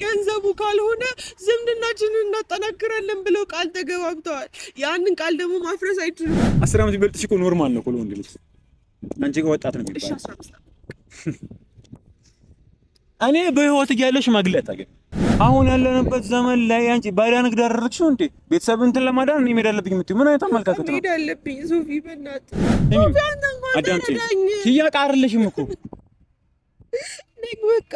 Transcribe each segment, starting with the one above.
ገንዘቡ ካልሆነ ዝምድናችንን እናጠናክራለን ብለው ቃል ተገባብተዋል። ያንን ቃል ደግሞ ማፍረስ አይችሉም። 10 ዓመት ቢበልጥሽ እኮ ኖርማል ነው እኮ ወንድ ልጅ። አንቺ ጋር ወጣት ነው የሚባለው። እሺ 15 እኔ በህይወት እያለሽ ማግለጥ አገኝ። አሁን ያለንበት ዘመን ላይ አንቺ ባዳ ንግድ አደረግሽው እንዴ? ቤተሰብ እንትን ለማዳን እኔ መሄድ አለብኝ የምትይው ምን አይነት አመለካከት ነው? መሄድ አለብኝ ሶፊ፣ በእናትህ ሶፊ፣ አንተ እንኳን አዳምጪኝ። ኪያ ቃርልሽም እኮ በቃ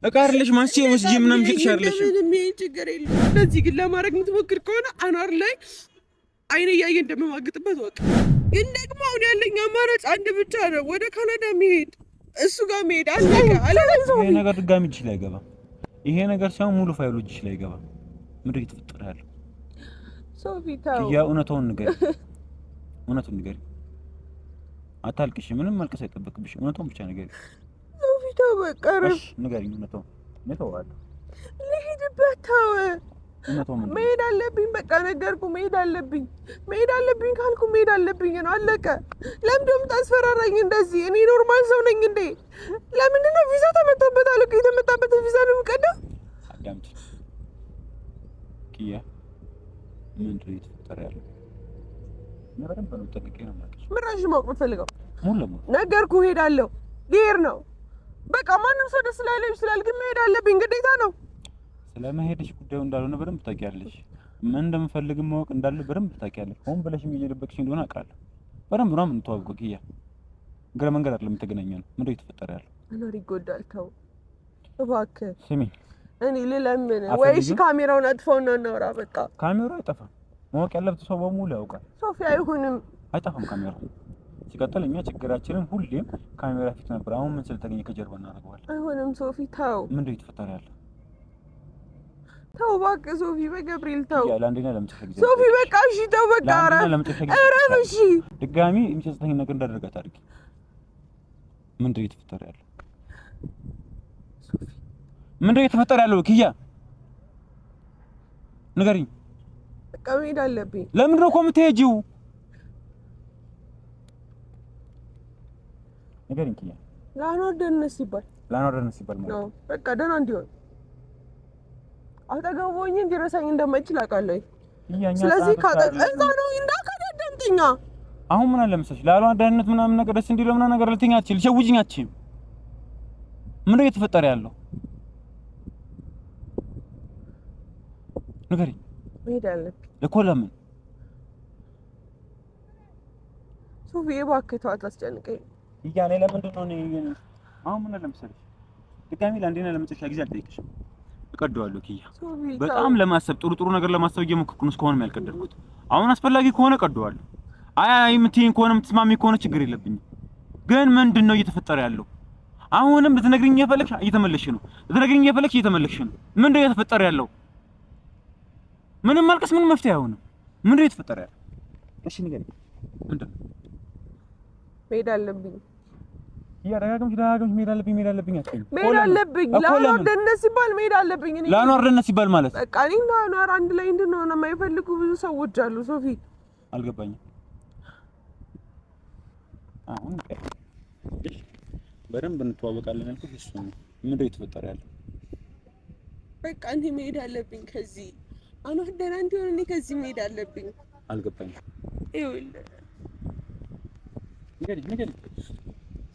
እቃርልሽ ማንቺ ወስጂ ምናምን ይችላልሽ። ምንም ችግር የለውም። እንደዚህ ግን ለማድረግ የምትሞክር ከሆነ አኗር ላይ አይነ እያየ እንደመማግጥበት ወቅ። ግን ደግሞ አሁን ያለኝ አማራጭ አንድ ብቻ ነው፣ ወደ ካናዳ መሄድ፣ እሱ ጋር መሄድ። አለቀ። ይሄ ነገር ድጋሚ እጅሽ ላይ አይገባም። ይሄ ነገር ሳይሆን ሙሉ ፋይሉ እጅሽ ላይ አይገባም። ምንድን ነው የተፈጠረ ያለው? ሶፊ ተው፣ ያ እውነታውን ንገሪ፣ እውነቱን ንገሪ። አታልቅሽ። ምንም መልቀስ አይጠበቅብሽ። እውነታውን ብቻ ንገሪ። ሶፊ ተው፣ በቃ እሺ ንገሪኝ እውነታውን። እተዋለሁ። ልሂድበት። ተው፣ መሄድ አለብኝ። በቃ ነገርኩህ፣ መሄድ አለብኝ። መሄድ አለብኝ ካልኩ መሄድ አለብኝ ነው፣ አለቀ። ለምን ደግሞ ታስፈራራኝ እንደዚህ? እኔ ኖርማል ሰው ነኝ እንዴ? ለምንድን ነው ቪዛ ተመቶበታል እኮ፣ የተመታበትን ቪዛ ነው የምቀደው። አዳምጪ ኪያ፣ ምንድን ነው የተፈጠረ ያለው? በደንብ ነው ጠንቅቄ ነው የማውቅሽ። ምራሽ ማወቅ የምፈልገው ሙሉ ለሙሉ ነገርኩህ፣ እሄዳለሁ። ልሄድ ነው በቃ። ማንም ሰው ደስ ላይለው ይችላል፣ ግን መሄድ አለብኝ፣ ግዴታ ነው። ስለመሄድሽ ጉዳዩ እንዳልሆነ በደንብ ታውቂያለሽ። ምን እንደምፈልግ ማወቅ እንዳለ በደንብ ታውቂያለሽ። ሆን ብለሽ እየደበቅሽ እንደሆነ አውቃለሁ። በደንብ ነው የምንተዋወቀው ኪያ። እግረ መንገድ አይደለም የተገናኘነው። ምንድን ነው የተፈጠረ ያለው? አኖር ይጎዳል። ተው እባክህ። ስሚ፣ እኔ ልለምን ወይስ ካሜራውን አጥፋው ነው እናውራ? በቃ ካሜራው አይጠፋም። ማወቅ ያለበት ሰው በሙሉ ያውቃል። ሶፊ አይሆንም፣ አይጠፋም ካሜራው። ሲቀጥል እኛ ችግራችንን ሁሌም ካሜራ ፊት ነበር። አሁን ምን ስለተገኘ ከጀርባ እናደርገዋለን? አይሆንም ሶፊ ተው። ምንድን ነው የተፈጠረ ያለው? ተው እባክህ ሶፊ፣ በገብርኤል ተው። ያለ አንደኛ ለምጨፈ ጊዜ ሶፊ በቃ እሺ ተው በቃ። አረፍ እሺ። ድጋሚ የሚጸጽተኝ ነገር እንዳደረጋት አድርጊ። ምንድን ነው የተፈጠረ ያለው? ሶፊ ምንድን ነው የተፈጠረ ያለው? ኪያ ንገሪኝ። በቃ መሄድ አለብኝ። ለምንድን ነው እኮ የምትሄጂው? ንገሪኝ ኪያ። ለአኗር ደህንነት ሲባል ማለት ነው። በቃ ደህና እንዲሆን አጠገቡ ሆኜ እንዲረሳኝ እንደማይችል አውቃለሁ። ስለዚህ እዛ ነው እንዳካዳምጠኛ። አሁን ምን አለ መሰለሽ፣ ለአኗር ደህንነት ምናምን ነገር ደስ እንዲለው ምናምን ነገር ልትይኝ አትችል፣ ልትሸውጂኝ አትችይም። ምንድን ነው የተፈጠረ ያለው? ንገሪኝ። መሄድ አለብኝ እኮ። ለምን ሶፊ እባክህ ተው፣ አታስጨንቀኝ። እያኔ ለምንድን ነው አሁን ምን አለ መሰለሽ፣ ድጋሚ ለአንዴና ለመጨረሻ ጊዜ አልጠይቅሽም። እቀደዋለሁ ኪያ። በጣም ለማሰብ ጥሩ ነገር ለማሰብ እየሞከርኩ ነው። እስካሁንም ያልቀደልኩት አሁን አስፈላጊ ከሆነ እቀደዋለሁ። አይ የምትይኝ ከሆነ የምትስማሚ ከሆነ ችግር የለብኝም። ግን ምንድን ነው እየተፈጠረ ያለው? አሁንም ልትነግሪኝ እየፈለግሽ እየተመለስሽ ነው። ልትነግሪኝ እየፈለግሽ እየተመለስሽ ነው። ምንድን ነው እየተፈጠረ ያለው? ምንም ማልቀስ ምንም መፍትሄ አይሆንም። ምንድን ነው እየተፈጠረ ያለው? እሺ ንገሪኝ። ምንድን ነው? መሄድ አለብኝ። ደጋግመሽ መሄድ አለብኝ አትይም? መሄድ አለብኝ። ለአኗር ደህንነት ሲባል መሄድ አለብኝ። እኔ ለአኗር ደህንነት ሲባል ማለት በቃ እኔና አኗር አንድ ላይ እንድንሆን የማይፈልጉ ብዙ ሰዎች አሉ። ሶፊ አልገባኝም። አሁን በደንብ እንተዋወቃለን ያልኩት እሱ ነው። ምንድን ነው የተፈጠረ ያለው? በቃ እኔ መሄድ አለብኝ ከዚህ። አኗር ደህና እንዲሆን እኔ ከዚህ መሄድ አለብኝ። አልገባኝም። ይኸውልህ ንገሪኝ።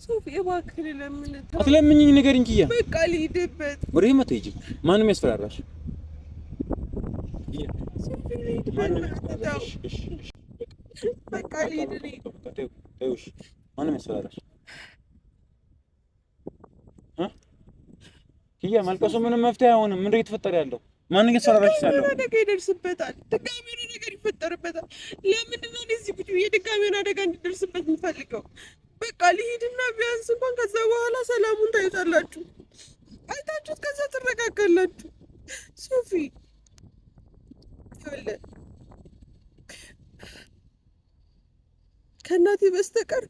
ሶፊ እባክህ ለምን አትለምኝኝ? ንገሪኝ ኪያ። በቃ ልሂድበት። ወዴትም አትሄጂም። ማንም ያስፈራራሽ? በቃ ልሂድ። ማንም ያስፈራራሽ? ኪያ ማልቀሱ ምንም መፍትሄ አይሆንም። ምንድን ነው የተፈጠረ ያለው? ማንን ያስፈራራሽ? ያለው አደጋ ይደርስበታል። ድጋሚ የሆነ ነገር ይፈጠርበታል። ለምንድን ነው እዚህ ብቻ የድጋሚ የሆነ አደጋ እንዲደርስበት የምፈልገው? በቃ ልሂድና ቢያንስ እንኳን ከዛ በኋላ ሰላሙን ታዩታላችሁ። አይታችሁት ከዛ ትረጋጋላችሁ። ሶፊ ይኸውልህ ከእናቴ በስተቀር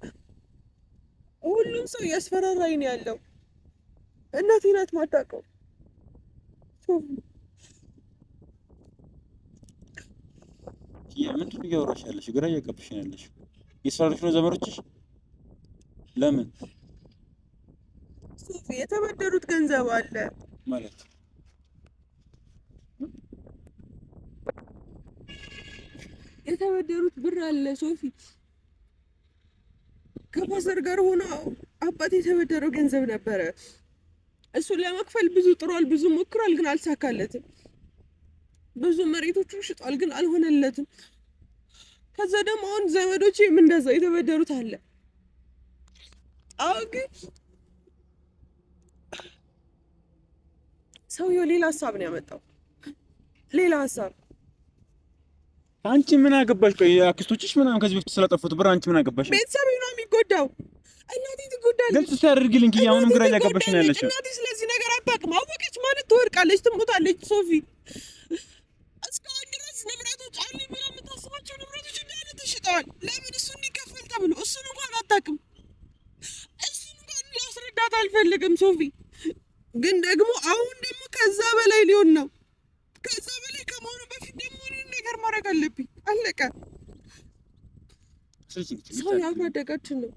ሁሉም ሰው እያስፈራራኝ ነው ያለው። እናቴ ናት የማታውቀው። ሶፊ ምንድን ነው እያወራሽ ያለሽ? ግራ እያጋባሽ ነው ያለሽ። የስራሽ ነው ዘመዶችሽ? ለምን ሶፊ የተበደሩት ገንዘብ አለ ማለት የተበደሩት ብር አለ ሶፊ። ከፓስተር ጋር ሆኖ አባቴ የተበደረው ገንዘብ ነበረ። እሱን ለመክፈል ብዙ ጥሯል፣ ብዙ ሞክሯል፣ ግን አልሳካለትም። ብዙ መሬቶቹን ሽጧል፣ ግን አልሆነለትም። ከዛ ደግሞ አሁን ዘመዶቼም እንደዛ የተበደሩት አለ። አሁን ግን ሰውየው ሌላ ሀሳብ ነው ያመጣው፣ ሌላ ሀሳብ። አንቺ ምን አገባሽ? ቆይ አክስቶችሽ ምናምን ከዚህ በፊት ስለጠፉት ብር አንቺ ምን አገባሽ? ቤተሰብ ነው የሚጎዳው። እናቴ ትጎዳለች። ግን ሲያደርግልኝ ኪያ አሁንም ግራ እያጋባሽ ነው ያለሽ። እናቴ ስለዚህ ነገር አታውቅም። አወቀች ማለት ትወድቃለች፣ ትሞታለች። ሶፊ እስካሁን ድረስ ንብረቶች አሉ ብላ የምታስባቸው ንብረቶች እንዳለ ተሽጠዋል። ለምን? እሱ እንዲከፈል ተብሎ። እሱን እንኳን አታውቅም። እሱን እንኳን ሊያስረዳት አልፈልግም ሶፊ። ግን ደግሞ አሁን ደግሞ ከዛ በላይ ሊሆን ነው። ከዛ በላይ ከመሆኑ በፊት ደግሞ እኔን ነገር ማድረግ አለብኝ። አለቀ። ሰው ያጓደጋችን ነው።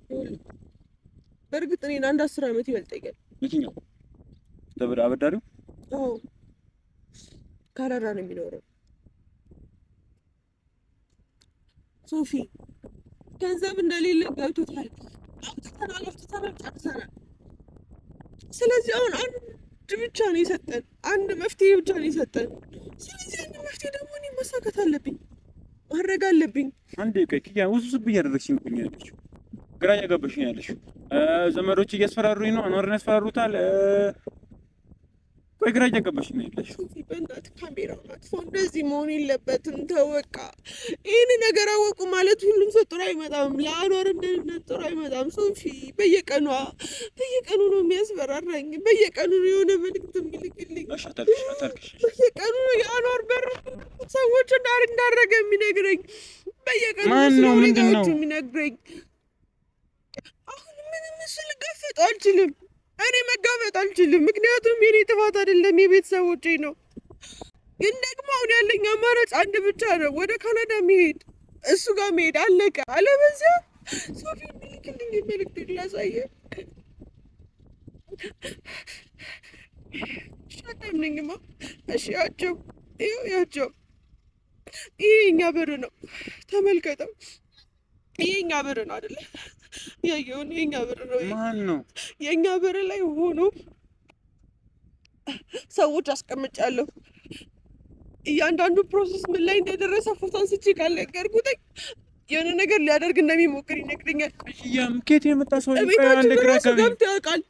በእርግጥ እኔን አንድ 10 ዓመት ይበልጠኛል። የትኛው አበዳሪው? አዎ ካናዳ ነው የሚኖረው። ሶፊ ገንዘብ እንደሌለ ገብቶታል። አውጥተናል ጨርሰናል። ስለዚህ አሁን አንድ ብቻ ነው የሰጠን፣ አንድ መፍትሄ ብቻ ነው የሰጠን። ስለዚህ አንድ መፍትሄ ደግሞ እኔ ማሳካት አለብኝ፣ ማድረግ አለብኝ። አንዴ ቆይ ኪያ፣ ውስብስብ እያደረግሽኝ ነው ያለሽው፣ ግራ እያጋባሽኝ ያለሽው። ዘመዶች እያስፈራሩኝ ነው፣ አኗርን ያስፈራሩታል። ቆይ ግራ እያጋባሽኝ ነው ያለሽው። በእናትህ ካሜራውን አጥፎ፣ እንደዚህ መሆን የለበትም። ተው በቃ። ይህን ነገር አወቁ ማለት ሁሉም ሰው ጥሩ አይመጣም፣ ለአኗር እንደነት ጥሩ አይመጣም። ሶፊ በየቀኑ ነው የሚያስፈራራኝ፣ በየቀኑ ነው የሆነ መልዕክት የሚልክልኝ፣ በየቀኑ ነው የአኗር በር ሰዎች እንዳረገ የሚነግረኝ፣ በየቀኑ ነው ሁኔታዎቹ የሚነግረኝ። አሁን ምንም እሱ ልጋፈጠው አልችልም፣ እኔ መጋፈጥ አልችልም። ምክንያቱም የኔ ጥፋት አይደለም፣ የቤተሰቦቼ ነው። ግን ደግሞ አሁን ያለኝ አማራጭ አንድ ብቻ ነው፣ ወደ ካናዳ መሄድ፣ እሱ ጋር መሄድ፣ አለቀ። አለበዚያ ሶፊ የሚልክልኝ መልዕክት ላሳየ ሻታምነኝማ። እሺ ያቸው ያቸው፣ ይሄ የኛ ብር ነው፣ ተመልከተው። ይሄ የኛ ብር ነው አይደለ? ያየውን የኛ ብር ነው። ማን ነው? የኛ ብር ላይ ሆኖ ሰዎች አስቀምጫለሁ። እያንዳንዱ ፕሮሰስ ምን ላይ እንደደረሰ ፎቶ አንስቼ ካልነገርኩት የሆነ ነገር ሊያደርግ እንደሚሞክር ይነግረኛል። ያም ከየት የመጣ ሰው ራሱ ገብቶ ያውቃል።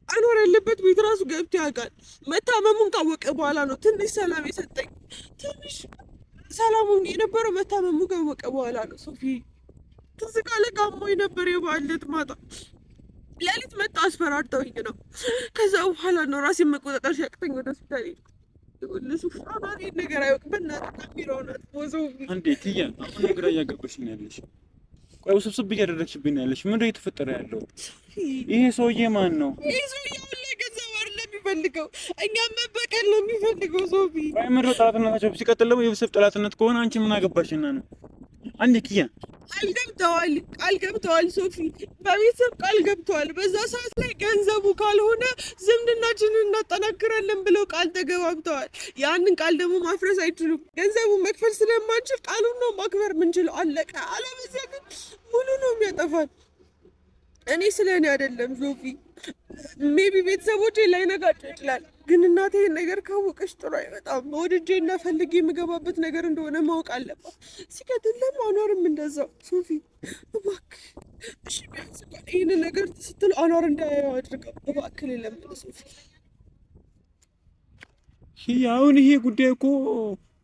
አኗር ያለበት ቤት ራሱ ገብቶ ያውቃል። መታመሙን ካወቀ በኋላ ነው ትንሽ ሰላም የሰጠኝ። ትንሽ ሰላሙን የነበረው መታመሙ ካወቀ በኋላ ነው። ሶፊ ትዝ ካለ ጋሞኝ ነበር የበዓል ዕለት ማታ ሌሊት መጣ አስፈራርተውኝ ነው። ከዛ በኋላ ነው ራሴን መቆጣጠር ሲያቅተኝ ወደ ሆስፒታል ሄድኩ። ለሱፍ አባሪ ነገር አይወቅበና ካሜራውን አጥፎዘው አንዴ ትያ፣ አሁን ግራ እያጋባሽኝ ነው ያለሽ። ቆይ ውስብስብ እያደረግሽብኝ ነው ያለሽ። ምንድን ነው የተፈጠረ ያለው? ይሄ ሰውዬ ማን ነው? ይሄ ሰውዬ ሁሌ ገንዘብ አይደለም የሚፈልገው፣ እኛም መበቀል ነው የሚፈልገው። ሶፊ ቆይ ምንድን ነው ጠላትነታቸው? ሲቀጥል ደግሞ የቤተሰብ ጠላትነት ከሆነ አንቺ ምን አገባሽና ነው? አንዴ ኪያ ቃል ገብተዋል ሶፊ፣ በቤተሰብ ቃል ገብተዋል። በዛ ሰዓት ላይ ገንዘቡ ካልሆነ ዝምድናችንን እናጠናክራለን ብለው ቃል ተገባብተዋል። ያንን ቃል ደግሞ ማፍረስ አይችሉም። ገንዘቡን መክፈል ስለማንችል ቃሉን ነው ማክበር ምንችለው፣ አለቀ። አለበዚያ ግን ሙሉ ነው የሚያጠፋል። እኔ ስለ እኔ አይደለም ሶፊ፣ ሜቢ ቤተሰቦቼ ላይነጋቸው ይችላል፣ ግን እናቴ ነገር ካወቀች ጥሩ አይመጣም። ወድጄ እና ፈልጌ የምገባበት ነገር እንደሆነ ማወቅ አለባት። ሲቀጥል ደግሞ አኗርም እንደዛው። ሶፊ እባክህ እሺ፣ ቢያንስ ይህን ነገር ስትል አኗር እንዳያየው አድርገው እባክህ። ለምን ሶፊ፣ አሁን ይሄ ጉዳይ እኮ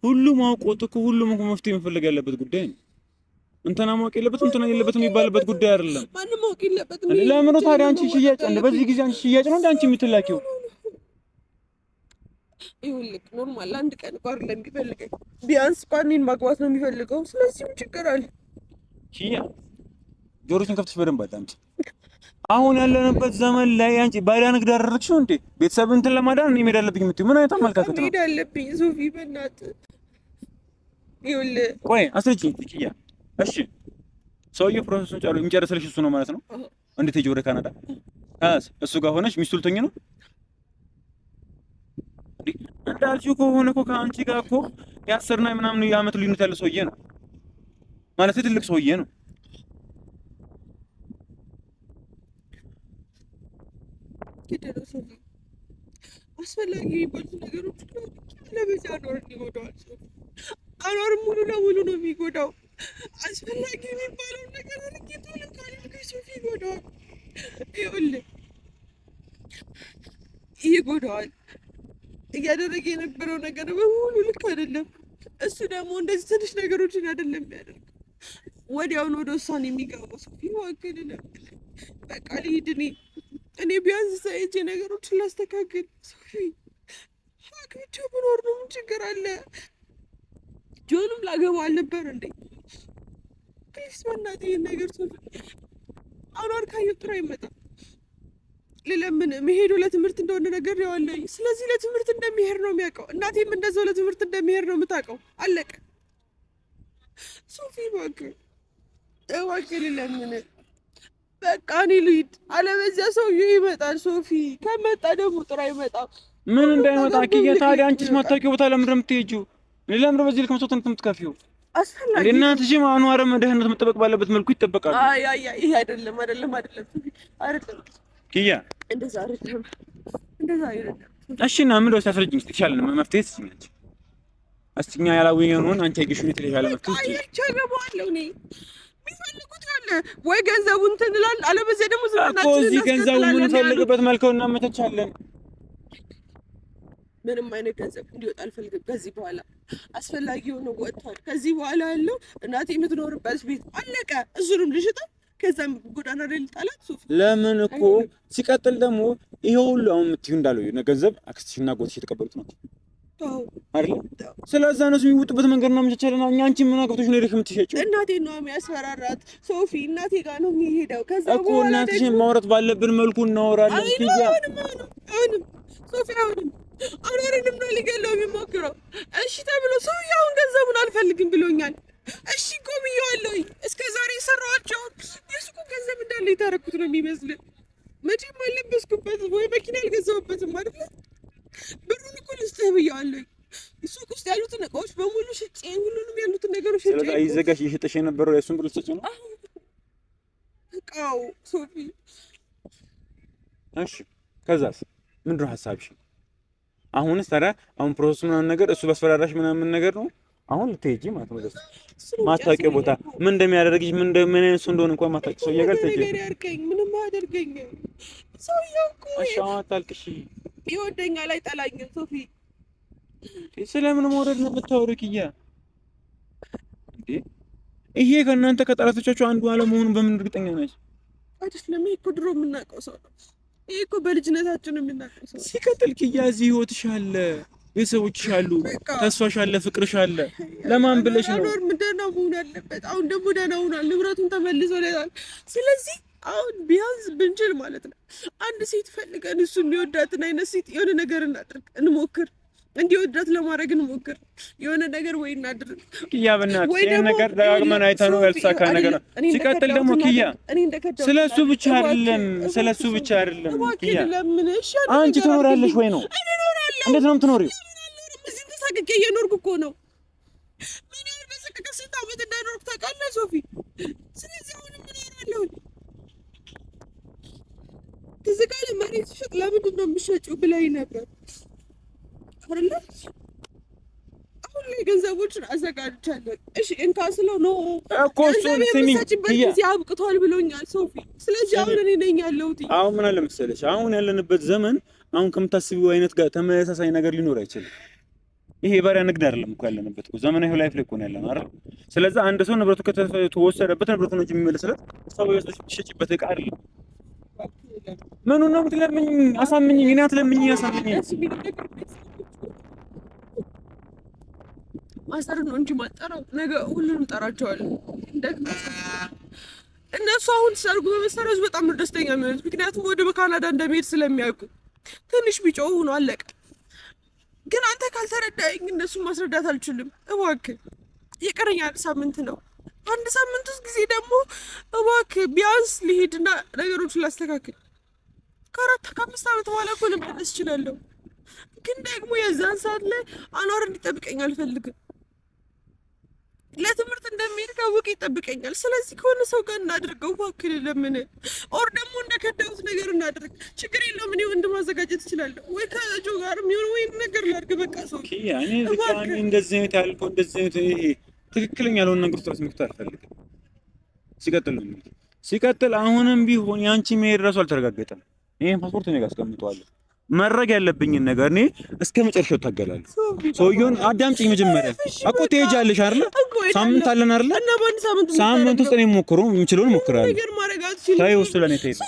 ሁሉም አውቆት እኮ ሁሉም እኮ መፍትሄ መፈለግ ያለበት ጉዳይ ነው። እንትና ማወቅ የለበትም እንትና የለበትም የሚባልበት ጉዳይ አይደለም። ማንም ማወቅ የለበትም። ለምን ታዲያ አንቺ ሽያጭ እንደ በዚህ ጊዜ አንቺ ሽያጭ ነው እንደ አንቺ የምትላኪው? ይኸውልህ ኖርማል አንድ ቀን ቋር ለሚፈልገኝ ቢያንስ ቋኔን ማግባት ነው የሚፈልገው። ስለዚህ ምን ችግር አለ? ሽያ ጆሮችን ከፍተሽ በደንብ አዳምጪ። አሁን ያለንበት ዘመን ላይ አንቺ ባዳ ንግድ አደረግሽው እንዴ? ቤተሰብ እንትን ለማዳን እኔ መሄድ አለብኝ የምትይው ምን አይነት አመለካከት ነው? መሄድ አለብኝ ሶፊ፣ በእናትህ ይኸውልህ። ቆይ አስረጂኝ ሽያ። እሺ ሰውዬው ፕሮሰሱን የሚጨርስልሽ እሱ ነው ማለት ነው? እንዴት ሄጂ ወደ ካናዳ? እሱ ጋር ሆነሽ ሚስቱ ልትሆኚ ነው? እንዳልሽው ከሆነ እኮ ከአንቺ ጋር እኮ የ10 እና ምናምን የዓመት ልዩነት ያለ ሰውዬ ነው። ማለት ትልቅ ሰውዬ ነው። አስፈላጊ የሚባሉት ነገሮች ለበዛ አኗርን ይጎዳዋል። አኗር ሙሉ ለሙሉ ነው የሚጎዳው። አስፈላጊ የሚባለውን ነገር ርጌቶ ልካልልከ ሶፊ ይጎዳዋል። ይኸውልህ ይጎዳዋል። እያደረገ የነበረው ነገር በሙሉ ልክ አይደለም። እሱ ደግሞ እንደዚህ ትንሽ ነገሮችን አይደለም የሚያደርግ ወዲያውኑ ወደ ውሳኔ የሚገባው። ሶፊ ዋክል በቃ ልሂድ እኔ ቢያንስ ሳይቼ ነገሮችን ላስተካክል። ሶፊ አግብቼ ብኖር ነው ምን ችግር አለ? ጆንም ላገባው አልነበር እንዴ? ፕሊስ በእናትህ ይህን ነገር ሶፊ አኗር ካየው ጥሩ አይመጣም። ልለምን መሄዱ ለትምህርት እንደሆነ ነገር ያዋለኝ። ስለዚህ ለትምህርት እንደሚሄድ ነው የሚያውቀው። እናቴም እንደዛው ለትምህርት እንደሚሄድ ነው የምታውቀው። አለቀ። ሶፊ እባክህ ልለምን በቃ እኔ ልሂድ፣ አለበዚያ ሰውዬው ይመጣል። ሶፊ ከመጣ ደግሞ ጥሩ አይመጣም። ምን እንዳይመጣ ኪያ። ታዲያ አንቺስ ማታውቂው ቦታ ለምን እንደምትሄጂው? ለምን በዚህ ልክ መስዋዕት የምትከፊው? አስፈላጊ እናትሽ አኗርም ደህንነት መጠበቅ ባለበት መልኩ ይጠበቃል። ይሄ አይደለም ኪያ፣ እንደዛ አይደለም። እሺ እና ምን ደስ ያስረጅኝ ይችላል መፍትሄ ትችኛለች። አስተኛ ያላወየውን አንቺ አይገሽኝ የተሻለ መፍትሄ አይቻገባለሁ እኔ የሚፈልጉት አለ ወይ ገንዘቡን እንትን እላለሁ። አለበዚያ ደግሞ እኮ እዚህ ገንዘቡ ምን ፈልግበት መልከው እናመቻቻለን። ምንም አይነት ገንዘብ እንዲወጣ አልፈልግም ከዚህ በኋላ። አስፈላጊ ሆኖ ወጥቷል። ከዚህ በኋላ ያለው እናቴ የምትኖርበት ቤት አለቀ። እሱንም ልሽጠው ከዛም ጎዳና ላይ ልጣላት። ሶፊ ለምን እኮ ሲቀጥል ደግሞ ይሄ ሁሉ አሁን የምትይው እንዳለው ገንዘብ አክስትሽና ጎትሽ የተቀበሉት ነው አይደል? ስለዛ ነው የሚወጡበት መንገድ ነው የምትቻለና እኛ አንቺ ምን አገብቶሽ ነው ልክ የምትሸጪው? እናቴ ነው የሚያስፈራራት። ሶፊ እናቴ ጋር ነው የሚሄደው። ከዛ እኮ እናትሽን ማውራት ባለብን መልኩ እናወራለን። ኪያ ሶፊ አኗርንም ነው ሊገለው የሚሞክረው። እሺ ተብሎ ሰውዬው አሁን ገንዘቡን አልፈልግም ብሎኛል። እሺ እኮ ብዬዋለሁ። እስከ ዛሬ የሰራኋቸውን የሱቁ ገንዘብ እንዳለ የታረኩት ነው የሚመስልን። መቼም አልለበስኩበት ወይ መኪና አልገዛሁበትም አይደለ? ብሩን እኮ ልስጥህ ብዬዋለሁ። ሱቅ ውስጥ ያሉትን እቃዎች በሙሉ ሽጬ ሁሉንም ያሉትን ነገሮች ሽጬ። ስለዚህ አይዘጋሽ እየሸጠሽ የነበረው የእሱን ብር ልትሰጪው ነው? እቃው ሶፊ። እሺ ከዛስ ምንድን ነው ሀሳብሽ? አሁንስ ታዲያ አሁን ፕሮሰስ ምናምን ነገር እሱ በስፈራራሽ ምናምን ነገር ነው አሁን ልትሄጂ ማለት ነው። ደስ ማታውቂው ቦታ ምን እንደሚያደርግሽ ምን አይነት ሰው እንደሆነ እንኳን ማታውቂ ሰው እያገር ተጂ ምንም አያደርገኝ ሰውዬው እኮ አሻታልክሽ ይወደኛል አይጠላኝም። ሶፊ ስለምን መውረድ ነው የምታወሪው? ኪያ እንዴ ይሄ ከእናንተ ከጠላቶቻችሁ አንዱ አለመሆኑን በምን እርግጠኛ ነሽ? አይደለም ይሄ እኮ ድሮ የምናውቀው ሰው ነው። ይሄ እኮ በልጅነታችን የምናውቀው ሰው። ሲቀጥል ኪያ እዚህ ህይወትሽ አለ፣ ቤተሰቦችሽ አሉ፣ ተስፋሽ አለ፣ ፍቅርሽ አለ። ለማን ብለሽ ነው? አኗር ደህና መሆን አለበት። አሁን ደግሞ ደህና ሆኗል፣ ንብረቱን ተመልሶለታል። ስለዚህ አሁን ቢያንስ ብንችል ማለት ነው አንድ ሴት ፈልገን እሱ የሚወዳትን አይነት ሴት የሆነ ነገር እናድርግ፣ እንሞክር፣ እንዲወዳት ለማድረግ እንሞክር። የሆነ ነገር ወይ እናድርግ። ኪያ በእናትሽ ይሄን ነገር ደጋግመን አይተነው ያልተሳካ ነገር ነው። ሲቀጥል ደግሞ ኪያ ስለሱ ብቻ አይደለም ኪያ አንቺ ትኖራለሽ ወይ ነው? እንዴት ነው የምትኖሪው? እዚህ ተሳቅቄ እየኖርኩ እኮ ነው። ምን ያህል በሰቀቀ ስንት ዓመት እንዳኖርኩ ታውቃለህ ሶፊ? ስለዚህ አሁንም ምን እኖራለሁ? ትዝ ካለ መሬት ሽጥ ለምንድን ነው የምትሸጪው ብላኝ ነበር አይደለ? አሁን ላይ ገንዘቦችን አዘጋጅቻለሁ። እሺ እንካ ስለው ነው እኮ እሱን ስሚኝ ጊዜ አብቅቷል ብሎኛል ሶፊ። ስለዚህ አሁን እኔ ነኝ ያለሁት። አሁን ምን አለ መሰለሽ አሁን ያለንበት ዘመን አሁን ከምታስቢው አይነት ጋር ተመሳሳይ ነገር ሊኖር አይችልም። ይሄ ባሪያ ንግድ አይደለም እኮ ያለንበት እኮ ዘመናዊ ላይፍ ላይ እኮ ነው ያለነው አይደል? ስለዚህ አንድ ሰው ንብረቱ ከተወሰደበት ንብረቱ ነው የሚመለስለት። ሰው ወይስ ትሸጪበት እቃ አይደለም። ምኑን ነው የምትለምኝ? አሳምኝኝ። እኔ አትለምኝ፣ አሳምኝኝ። ማሰር ነው እንጂ ማጠራው ነገ ሁሉንም ጠራቸዋለሁ። እነሱ አሁን ሰርጉ በመሰረዙ በጣም ነው ደስተኛ የሚሆኑት፣ ምክንያቱም ወደ ካናዳ እንደሚሄድ ስለሚያውቁ። ትንሽ ቢጮሁ ነው አለቀ። ግን አንተ ካልተረዳኸኝ እነሱን ማስረዳት አልችልም። እባክህ የቀረኝ 1 ሳምንት ነው። 1 ሳምንት ውስጥ ጊዜ ደግሞ እባክህ ቢያንስ ልሄድና ነገሮችን ላስተካክል። ከ4-5 ዓመት በኋላ እኮ ልመለስ እችላለሁ። ግን ደግሞ የዛን ሰዓት ላይ አኗር እንዲጠብቀኝ አልፈልግም። ለትምህርት እንደሚሄድ ካወቀ ይጠብቀኛል። ስለዚህ ከሆነ ሰው ጋር እናድርገው እባክህ። ለምን ኦር ደግሞ እንደከዳሁት ነገር እናድርግ። ችግር የለውም። እኔ ወንድ ማዘጋጀት እችላለሁ ወይ ከጆ ጋር የሚሆን ወይ ነገር ላድርግ። በቃ ሰው ያኔ ዝቃኔ እንደዚህ አይነት ያልከው እንደዚህ አይነት ይሄ ትክክለኛ ያልሆነ ነገር ውስጥ መስመክት አልፈልግም። ሲቀጥል አሁንም ቢሆን ያንቺ መሄድ እራሱ አልተረጋገጠም። ይሄን ፓስፖርት እኔ ጋር አስቀምጠዋለሁ። መረግ ያለብኝን ነገር እኔ እስከ መጨረሻው ታገላለሁ። ሰውዬውን አዳምጪኝ። መጀመሪያ እኮ ትሄጃለሽ አይደል? ሳምንት አለን አይደል? ሳምንት ውስጥ እኔ የምሞክረው የምችለውን እሞክራለሁ። ታይ ውስጥ ለኔ ተይዘ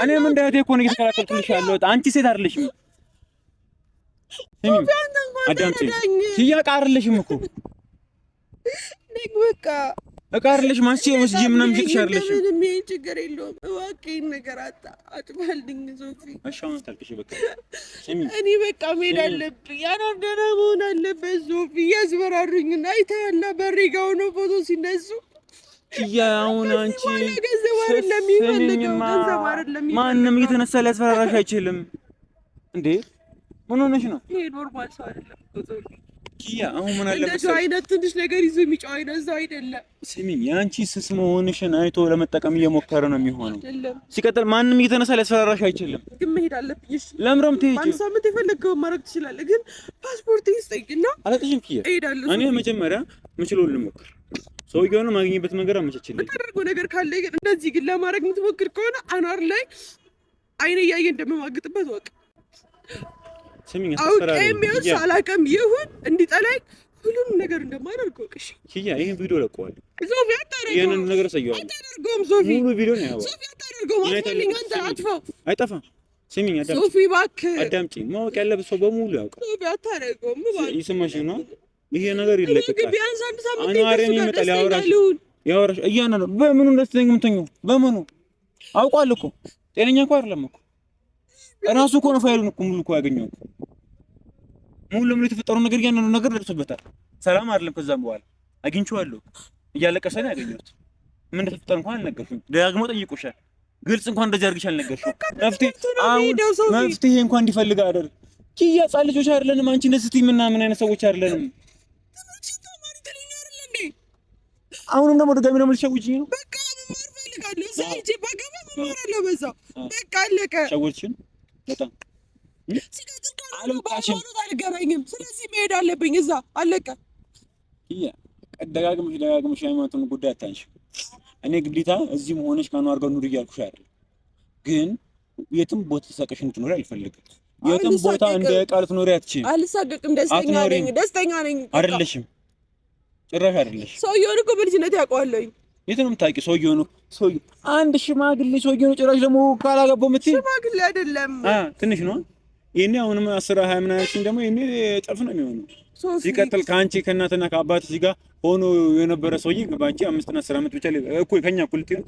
እኔ ምን እንዳይቴ እኮ ነው እየተከላከልኩልሽ ያለሁት። አንቺ ሴት አይደለሽም። አዳምጪኝ። ትያቃ አይደለሽም እኮ በቃ እቃርልሽ ማንቺ ወስጂ ምንም ትሽርልሽ ምንም ችግር የለውም። እባክህ ነገር አጥፋልኝ ሶፊ። እሺ አሁን ታልቅሽ በቃ እኔ በቃ መሄድ አለብኝ። ያናደረ መሆን አለበት ሶፊ። ያስበራሩኝ እና አይተኸና በሬ ጋር ሆነው ፎቶ ሲነሱ አሁን አንቺ ማንም እየተነሳ ሊያስፈራራሽ አይችልም እንዴ? ምን ሆነሽ ነው? ይሄ ኖርማል ሰው አይደለም ሶፊ። አሁን ምን አለ እንደዚህ አይነት ትንሽ ነገር ይዞ የሚጫው አይነት ሰው አይደለም። ስሚኝ፣ ያንቺ ስስ መሆንሽን አይቶ ለመጠቀም እየሞከረ ነው የሚሆነው። ሲቀጥል ማንም እየተነሳ ሊያስፈራራሽ አይችልም። ግን መሄድ አለብኝ። እሺ ለምረም ትሄጂ አንድ ሳምንት የፈለግከውን ማድረግ ትችላለህ። ግን ፓስፖርት ይስጠኝና አላጥሽም። እሄዳለሁ። እኔ መጀመሪያ የምችለውን ልሞክር። ሰውዬውን ማግኘበት መንገድ አመቻችልኝ። የምታደርገው ነገር ካለ ግን እንደዚህ ግን ለማድረግ የምትሞክር ከሆነ አኗር ላይ አይኔ እያየ እንደመማግጥበት ወቅ ስሚኝ፣ አስፈራሪ አውቄም ሳላውቅም ይሁን እንዲጠላኝ ሁሉንም ነገር እንደማደርገው እሺ። ይሄን ቪዲዮ ለቀዋል ሶፊ። አታደርገውም። ይሄንን ነገር ሰየዋል። አታደርገውም ሶፊ። ሙሉ ቪዲዮ ነው ያው ሶፊ። አታደርገውም። አትፈልኝ አንተ አጥፋው። አይጠፋም። ስሚኝ፣ አዳምጪ ሶፊ እባክህ አዳምጪኝ። ማወቅ ያለበት ሰው በሙሉ ያውቃል። ሶፊ አታደርገውም እባክህ። ይስማሽ ነው ይሄ ነገር ይለቀቃል። ቢያንስ አንድ ሳምንት አኗሪን ይመጣል ያወራሽ እያና ነው። በምኑ እንደተኛ ምንተኛው በምኑ አውቋል እኮ ጤነኛ እኮ አይደለም እኮ እራሱ እኮ ነው ፋይሉን እኮ ሙሉ እኮ ያገኘው እኮ ሙሉ ለምን የተፈጠረው ነገር ያንኑ ነገር ደርሶበታል። ሰላም አይደለም። ከዛም በኋላ አግኝቼዋለሁ። እያለቀሰ ነው ያገኘሁት። ምን እንደተፈጠረ እንኳን አልነገርሽም። ደጋግሞ ጠይቆሻል። ግልጽ እንኳን እንደዚህ አድርግሽ አልነገርሽም። መፍትሄ እንኳን እንዲፈልግ አደረግ። ኪያ ህፃን ልጆች አይደለንም። አንቺ እንደዚህ ስትይ ምን አይነት ሰዎች አይደለንም። አሁንም ደግሞ ድጋሚ ነው ልትሸውጂኝ ነው? በቃ መማር ፈልጋለሁ። ሳይጂ ባገባ መማራለሁ። በዛው በቃ አለቀ። ሸወድሽን በጣም አልገባኝም። ስለዚህ መሄድ አለብኝ። እዛ አለቀ። ደጋግመሽ ሃይማኖትን ጉዳይ አታንሺ። እኔ ግዴታ እዚህ መሆንሽ ከአኗር ጋር ኑሪ እያልኩሽ አይደል፣ ግን የትም ቦታ ተሳቀሽ እንድትኖሪ አልፈልግም። የትም ቦታ እንደ ቃል ትኖሪ አትችይም። አልሳቀቅም። ደስተኛ ነኝ። አይደለሽም፣ ጭራሽ አይደለሽ። ሰውዬውን እኮ በልጅነት ያውቀዋለሁኝ። የት ነው የምታውቂው? ሰውዬውን አንድ ሽማግሌ ሰውዬውን ጭራሽ ደግሞ ካላገባው የምትይ ሽማግሌ አይደለም፣ ትንሽ ነው። ይሄኔ አሁንም 10 20 ምናምን ደግሞ ይሄኔ ጠፍ ነው የሚሆነው። ሲቀጥል ከአንቺ ከእናትና ከአባትሽ ጋር ሆኖ የነበረ ሰውዬ ባንቺ 5 እና 10 ዓመት ብቻ እኮ ከኛ እኩል ልትይ ነው።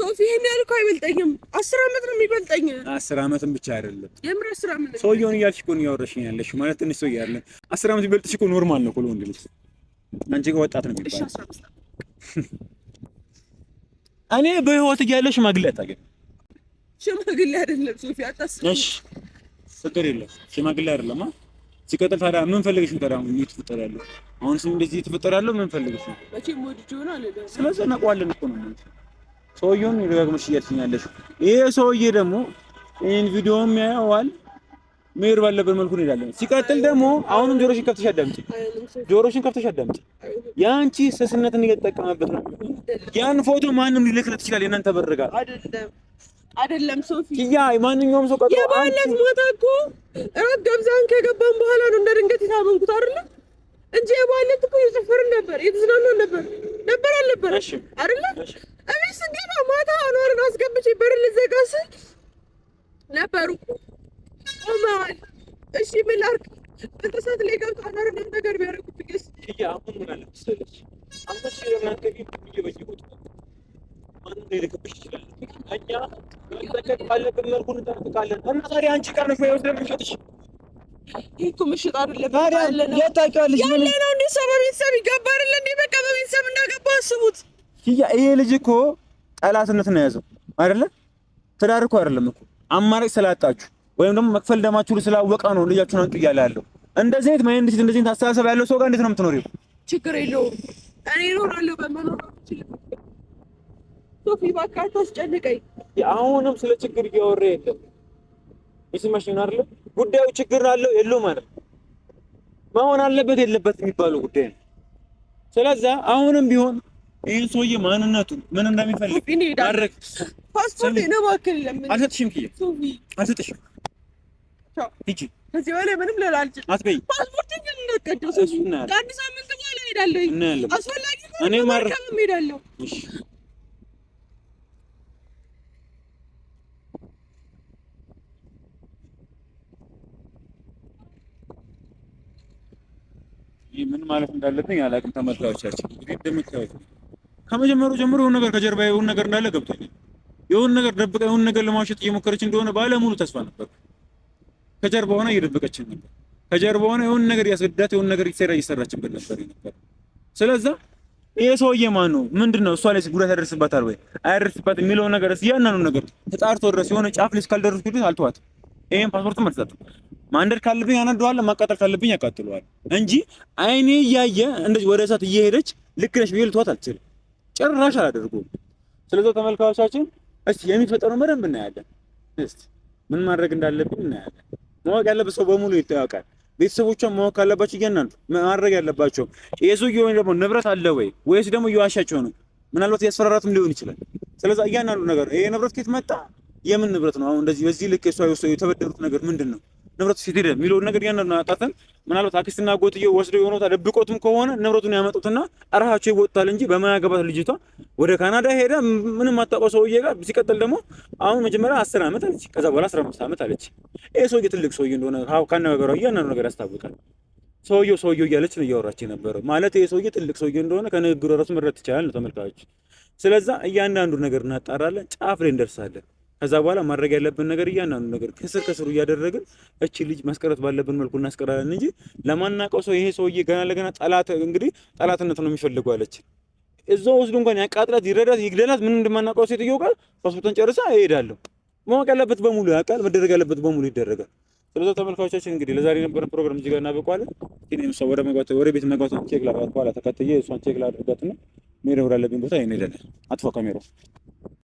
ሶፊ ይሄን ያልኩህ አይበልጠኝም። 10 ዓመት ነው የሚበልጠኝ። 10 ዓመትም ብቻ አይደለም የምር 10 ዓመት ነው። ሰውዬውን እያልሽ እኮ ነው እያወራሽኝ ያለሽ። ማለት ትንሽ ሰውዬ አይደለም 10 ዓመት ቢበልጥሽ እኮ ኖርማል ነው እኮ ለወንድ ልጅ። አንቺ ጋር ወጣት ነው የሚባለው። እኔ በህይወት እያለሽ ሽማግሌ አታገኝ። ሽማግሌ አይደለም ሶፊ አታስብ። እሺ ፍቅር የለም ሽማግሌ አይደለም። ሲቀጥል ታዲያ ምን ፈልገሽ ነው? ታዲያ ምን ተፈጠረ ያለው? አሁንስ እንደዚህ ተፈጠረ ያለው ምን ፈልገሽ ነው? መቼም ወድጄ ይሆናል አይደል? ስለዚህ እናውቀዋለን እኮ ነው። ሰውዬውን ይደጋግመሽ እያልሽኛለሽ። ይሄ ሰውዬ ደግሞ ይሄን ቪዲዮም ያየዋል። መሄድ ባለበት መልኩ እንሄዳለን። ሲቀጥል ደግሞ አሁንም ጆሮሽን ከፍተሽ አዳምጪ። ጆሮሽን ከፍተሽ አዳምጪ። ያንቺ ስስነትን እየተጠቀመበት ነው። ያን ፎቶ ማንም ሊልክለት ይችላል። የእናንተ በረጋል አይደለም ሶፊ። ያ ማንኛውም ሰው ቀጥቶ የባለት ሞታ እኮ እራት ገብዛን ከገባን በኋላ ነው እንደ ድንገት የታመንኩት አይደል እንጂ የባለት እኮ እየጨፈርን ነበር፣ እየተዝናናን ነበር አልነበር አይደል? እቤት ስንገባ ማታ አኗርን አስገብቼ በር ልዘጋ ስል ነበሩ ቆመዋል። እሺ ምን ላድርግ? በተሳት ላይ ገብቶ አኗርን ነገር ቢያደርጉብኝስ? አሁን ምን አለ መሰለሽ አንተ ሲረናከ ይበይቁት ማን ሊልክብሽ ይችላል። እኛ መጠቀቅ ባለብን መልኩ እንጠብቃለን። እና ታዲያ አንቺ ቀን ነው ስለምትሸጥሽ እኮ ምሽጥ አይደለም ታዲያ ለታውቂዋለሽ ምን ነው እንዴ? ሰው በቤተሰብ ይጋባል እንዴ? በቃ በቤተሰብ እንዳገባ አስቡት። ይሄ ልጅ እኮ ጠላትነት ነው የያዘው አይደለ? ትዳር እኮ አይደለም እኮ አማራጭ ስላጣችሁ ወይም ደግሞ መክፈል ደማችሁ ስላወቀ ነው ልጃችሁን አንጡ እያለ ያለው እንደዚህ አይነት ማይንድ ሴት እንደዚህ አይነት አስተሳሰብ ያለው ሰው ጋር እንዴት ነው የምትኖሪው? ችግር የለውም እኔ እኖራለሁ በመኖር ሶፊ በቃ አታስጨንቀኝ። አሁንም ስለ ችግር እያወራ የለም ይስማሽ ነው አይደል? ጉዳዩ ችግር አለው የለውም ማለት መሆን አለበት የለበት የሚባለው ጉዳይ ነው። ስለዚህ አሁንም ቢሆን ይሄን ሰውዬ ማንነቱ ምን እንደሚፈልግ ማድረግ ፓስፖርት ነው ባክል ለምን አልሰጥሽም? ኪያ ሶፊ አልሰጥሽም። ሂጂ ከዚህ በላይ ምንም ልላልች አትበይ። ፓስፖርት ግን እንደቀደው ሶፊ አንድ ሳምንት በኋላ እሄዳለሁ። አስፈላጊ ነው እኔ ማረፍ እሄዳለሁ። እሺ ምን ማለት እንዳለብኝ አላውቅም። ተመልካቾቻችን እንግዲህ እንደምታዩት ከመጀመሪያው ጀምሮ የሆነ ነገር ከጀርባ የሆነ ነገር እንዳለ ገብቶኛል። የሆነ ነገር ደብቃ የሆነ ነገር ለማውሸት እየሞከረች እንደሆነ ባለሙሉ ተስፋ ነበር። ከጀርባ ሆነ እየደበቀችን ነበር። ከጀርባ ሆነ የሆነ ነገር ያስገዳት የሆነ ነገር እየሰራችበት ነበር። ስለዚህ ይሄ ሰውዬ ማን ነው? ምንድነው? እሷ ላይ ጉዳት ያደርስባታል ወይ አያደርስባትም የሚለው ነገር ያንኑ ነገር ተጣርቶ ድረስ የሆነ ጫፍ ላይ እስካልደረስኩ ድረስ አልተዋትም። ይሄን ፓስፖርት መልሳት ማንደር ካለብኝ አነደዋለሁ፣ ማቃጠል ካለብኝ ያቃጥለዋል እንጂ አይኔ እያየ እንደዚህ ወደ እሳት እየሄደች ልክ ነሽ ብዬ ልተዋት አልችልም። ጭራሽ አላደርገውም። ስለዚህ ተመልካቾቻችን እስቲ የሚፈጠረው በደንብ እናያለን። እስቲ ምን ማድረግ እንዳለብን እናያለን። ማወቅ ያለበት ሰው በሙሉ ይታወቃል። ቤተሰቦቿን ማወቅ ካለባቸው እያንዳንዱ ማድረግ ያለባቸው የሰውዬው ደግሞ ንብረት አለ ወይ ወይስ ደግሞ እየዋሻቸው ነው? ምናልባት ያስፈራራትም ሊሆን ይችላል። ስለዚህ እያንዳንዱ ነገር ይሄ ንብረት ከየት መጣ፣ የምን ንብረት ነው፣ አሁን እንደዚህ በዚህ ልክ እሷ የተበደሩት ነገር ምንድን ነው፣ ንብረቱ ሲት ሄደ የሚለውን ነገር እያንዳንዱ አጣጥተን ምናልባት አክስትና አጎትየው ወስደው የሆነው ደብቆትም ከሆነ ንብረቱን ያመጡትና እራሳቸው ይወጣል እንጂ በማያገባት ልጅቷ ወደ ካናዳ ሄዳ ምንም አታውቀው ሰውዬ ጋር ሲቀጥል ደግሞ አሁን መጀመሪያ 10 ዓመት አለች፣ ከዛ በኋላ 15 ዓመት አለች። ይሄ ሰውዬ ትልቅ ሰውዬ እንደሆነ ካነጋገሯ እያንዳንዱ ነገር ያስታውቃል። ሰውዬው እያለች ነው እያወራች የነበረው ማለት ይሄ ሰውዬ ትልቅ ሰውዬ እንደሆነ ከንግግሩ ራሱ መረዳት ይቻላል ነው ተመልካቾች። ስለዛ እያንዳንዱ ነገር እናጣራለን፣ ጫፍ ላይ እንደርሳለን። ከዛ በኋላ ማድረግ ያለብን ነገር እያንዳንዱ ነገር ከስሩ እያደረግን እቺ ልጅ ማስቀረት ባለብን መልኩ እናስቀራለን እንጂ ለማናውቀው ሰው ይሄ ሰውዬ ገና ለገና ጠላት እንግዲህ ጠላትነት ነው የሚፈልገው አለች። እዛው ወስዶ እንኳን ያቃጥላት፣ ይረዳት፣ ይግደላት ምን እንደማናውቀው ሴትዮ ጋር ፓስፖርቱን ጨርሳ እሄዳለሁ። ማወቅ ያለበት በሙሉ ያውቃል፣ መደረግ ያለበት በሙሉ ይደረጋል። ስለዚህ ተመልካቾቻችን እንግዲህ ለዛሬ የነበረን ፕሮግራም እዚህ ጋር እናበቃለን። ግን ሰው ወደ ቤት መግባቷን ቼክ ላድርጋት በኋላ ተከትዬ እሷን ቼክ ላድርጋትና ሜሮ ወዳለብኝ ቦታ እንሄዳለን። አጥፋ ካሜራው